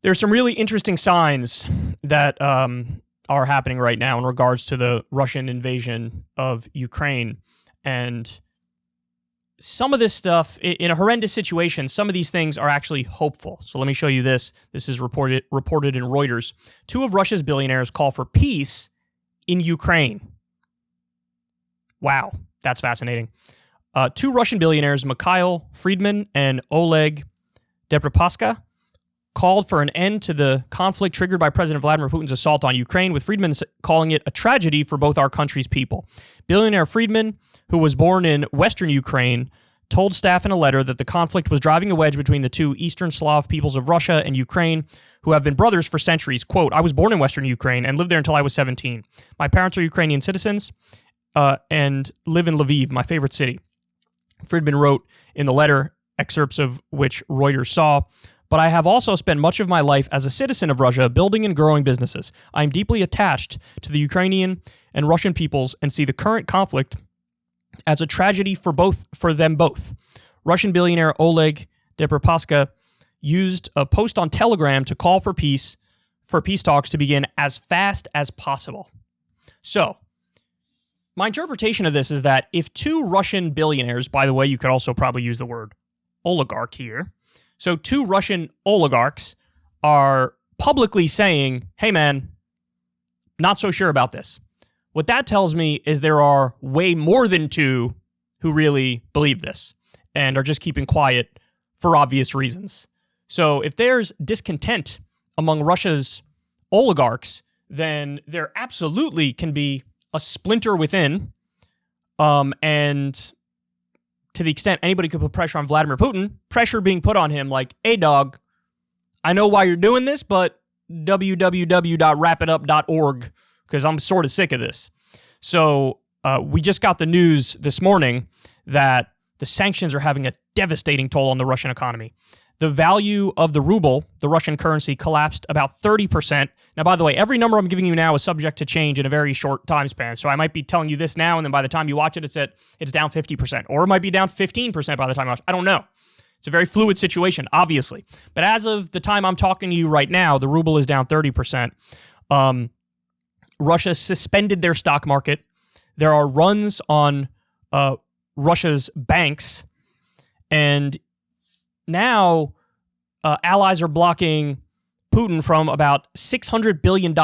There's some really interesting signs that are happening right now in regards to the Russian invasion of Ukraine. And some of this stuff, in a horrendous situation, some of these things are actually hopeful. So let me show you this. This is reported in Reuters. 2 of Russia's billionaires call for peace in Ukraine. Wow, that's fascinating. 2 Russian billionaires, Mikhail Friedman and Oleg Deripaska, called for an end to the conflict triggered by President Vladimir Putin's assault on Ukraine, with Friedman calling it a tragedy for both our country's people. Billionaire Friedman, who was born in western Ukraine, told staff in a letter that the conflict was driving a wedge between the 2 Eastern Slav peoples of Russia and Ukraine, who have been brothers for centuries. Quote, "I was born in western Ukraine and lived there until I was 17. My parents are Ukrainian citizens and live in Lviv, my favorite city." Friedman wrote in the letter, excerpts of which Reuters saw, "But I have also spent much of my life as a citizen of Russia building and growing businesses. I am deeply attached to the Ukrainian and Russian peoples and see the current conflict as a tragedy for them both." Russian billionaire Oleg Deripaska used a post on Telegram to call for peace talks to begin as fast as possible. So, my interpretation of this is that if 2 Russian billionaires, by the way, you could also probably use the word oligarch here, so 2 Russian oligarchs are publicly saying, hey man, not so sure about this. What that tells me is there are way more than 2 who really believe this and are just keeping quiet for obvious reasons. So if there's discontent among Russia's oligarchs, then there absolutely can be a splinter within, and to the extent anybody could put pressure on Vladimir Putin, pressure being put on him like, hey dog, I know why you're doing this, but www.wrapitup.org, because I'm sort of sick of this. So we just got the news this morning that the sanctions are having a devastating toll on the Russian economy. The value of the ruble, the Russian currency, collapsed about 30%. Now, by the way, every number I'm giving you now is subject to change in a very short time span. So I might be telling you this now, and then by the time you watch it, it's down 50%. Or it might be down 15% by the time you watch it. I don't know. It's a very fluid situation, obviously. But as of the time I'm talking to you right now, the ruble is down 30%. Russia suspended their stock market. There are runs on Russia's banks, and now allies are blocking Putin from about $600 billion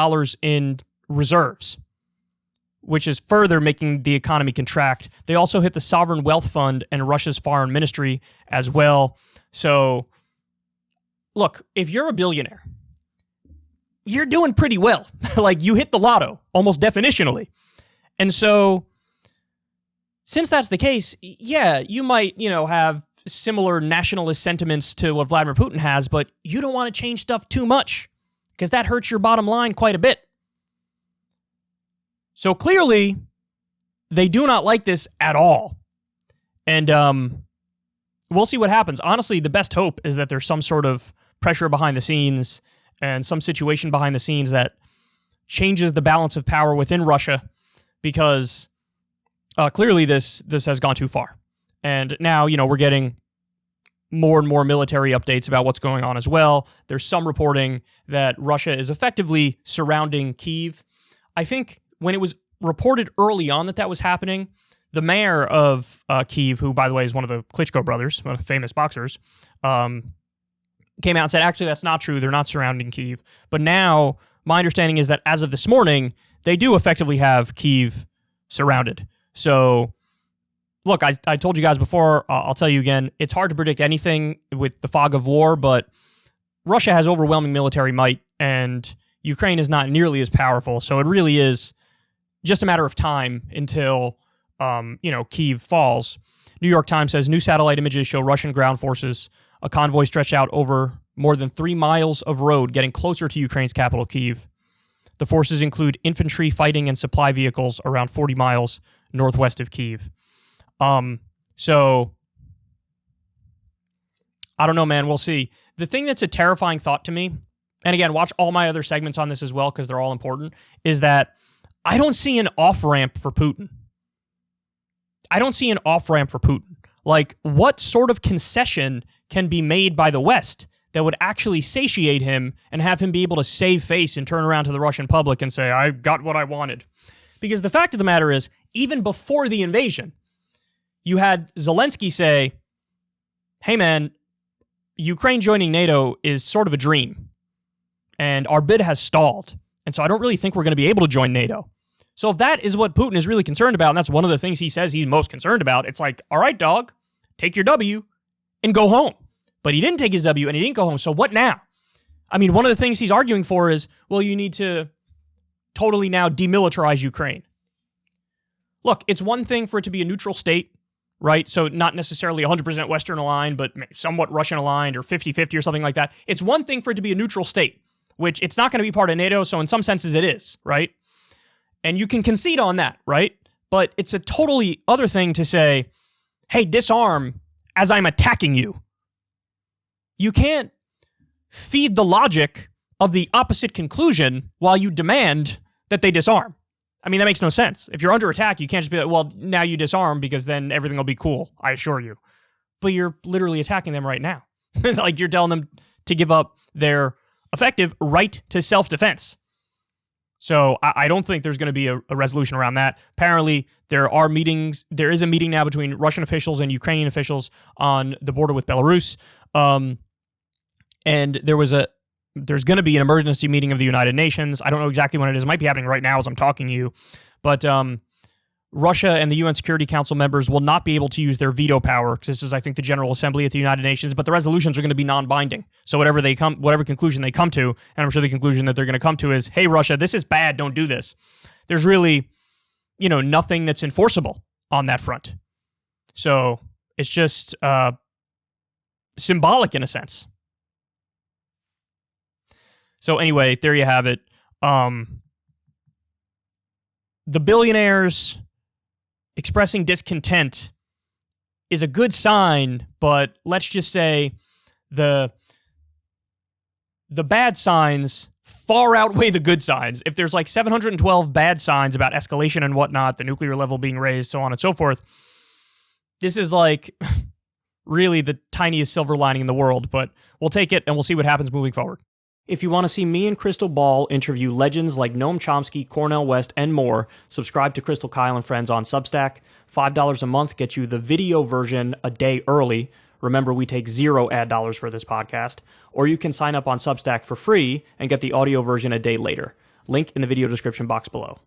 in reserves, which is further making the economy contract. They also hit the Sovereign Wealth Fund and Russia's foreign ministry as well. So, look, if you're a billionaire, you're doing pretty well. Like, you hit the lotto, almost definitionally. And so, since that's the case, yeah, you might, have similar nationalist sentiments to what Vladimir Putin has, but you don't want to change stuff too much because that hurts your bottom line quite a bit. So clearly, they do not like this at all. And we'll see what happens. Honestly, the best hope is that there's some sort of pressure behind the scenes and some situation behind the scenes that changes the balance of power within Russia, because clearly this has gone too far. And now, we're getting more and more military updates about what's going on as well. There's some reporting that Russia is effectively surrounding Kyiv. I think when it was reported early on that was happening, the mayor of Kyiv, who, by the way, is one of the Klitschko brothers, one of the famous boxers, came out and said, actually, that's not true. They're not surrounding Kyiv. But now, my understanding is that as of this morning, they do effectively have Kyiv surrounded. So, look, I told you guys before, I'll tell you again, it's hard to predict anything with the fog of war, but Russia has overwhelming military might, and Ukraine is not nearly as powerful. So it really is just a matter of time until, Kyiv falls. New York Times says new satellite images show Russian ground forces, a convoy stretched out over more than 3 miles of road, getting closer to Ukraine's capital, Kyiv. The forces include infantry, fighting, and supply vehicles around 40 miles northwest of Kyiv. So I don't know, man. We'll see. The thing that's a terrifying thought to me, and again, watch all my other segments on this as well, because they're all important, is that I don't see an off-ramp for Putin. Like, what sort of concession can be made by the West that would actually satiate him and have him be able to save face and turn around to the Russian public and say, I got what I wanted. Because the fact of the matter is, even before the invasion, you had Zelensky say, hey man, Ukraine joining NATO is sort of a dream, and our bid has stalled, and so I don't really think we're going to be able to join NATO. So if that is what Putin is really concerned about, and that's one of the things he says he's most concerned about, it's like, all right, dog, take your W and go home. But he didn't take his W and he didn't go home, so what now? I mean, one of the things he's arguing for is, well, you need to totally now demilitarize Ukraine. Look, it's one thing for it to be a neutral state, right? So not necessarily 100% Western aligned, but somewhat Russian aligned or 50-50 or something like that. It's one thing for it to be a neutral state, which it's not going to be part of NATO, so in some senses it is, right? And you can concede on that, right? But it's a totally other thing to say, hey, disarm as I'm attacking you. You can't feed the logic of the opposite conclusion while you demand that they disarm. I mean, that makes no sense. If you're under attack, you can't just be like, well, now you disarm because then everything will be cool, I assure you. But you're literally attacking them right now. Like, you're telling them to give up their effective right to self-defense. So I don't think there's going to be a resolution around that. Apparently, there are meetings. There is a meeting now between Russian officials and Ukrainian officials on the border with Belarus. And there's going to be an emergency meeting of the United Nations. I don't know exactly when it is. It might be happening right now as I'm talking to you. But Russia and the UN Security Council members will not be able to use their veto power, because this is, I think, the General Assembly at the United Nations, but the resolutions are going to be non-binding. So whatever conclusion they come to, and I'm sure the conclusion that they're going to come to is, hey, Russia, this is bad, don't do this. There's really, nothing that's enforceable on that front. So it's just symbolic in a sense. So anyway, there you have it. The billionaires expressing discontent is a good sign, but let's just say the bad signs far outweigh the good signs. If there's like 712 bad signs about escalation and whatnot, the nuclear level being raised, so on and so forth, this is like really the tiniest silver lining in the world, but we'll take it and we'll see what happens moving forward. If you want to see me and Crystal Ball interview legends like Noam Chomsky, Cornel West, and more, subscribe to Crystal Kyle and Friends on Substack. $5 a month gets you the video version a day early. Remember, we take 0 ad dollars for this podcast. Or you can sign up on Substack for free and get the audio version a day later. Link in the video description box below.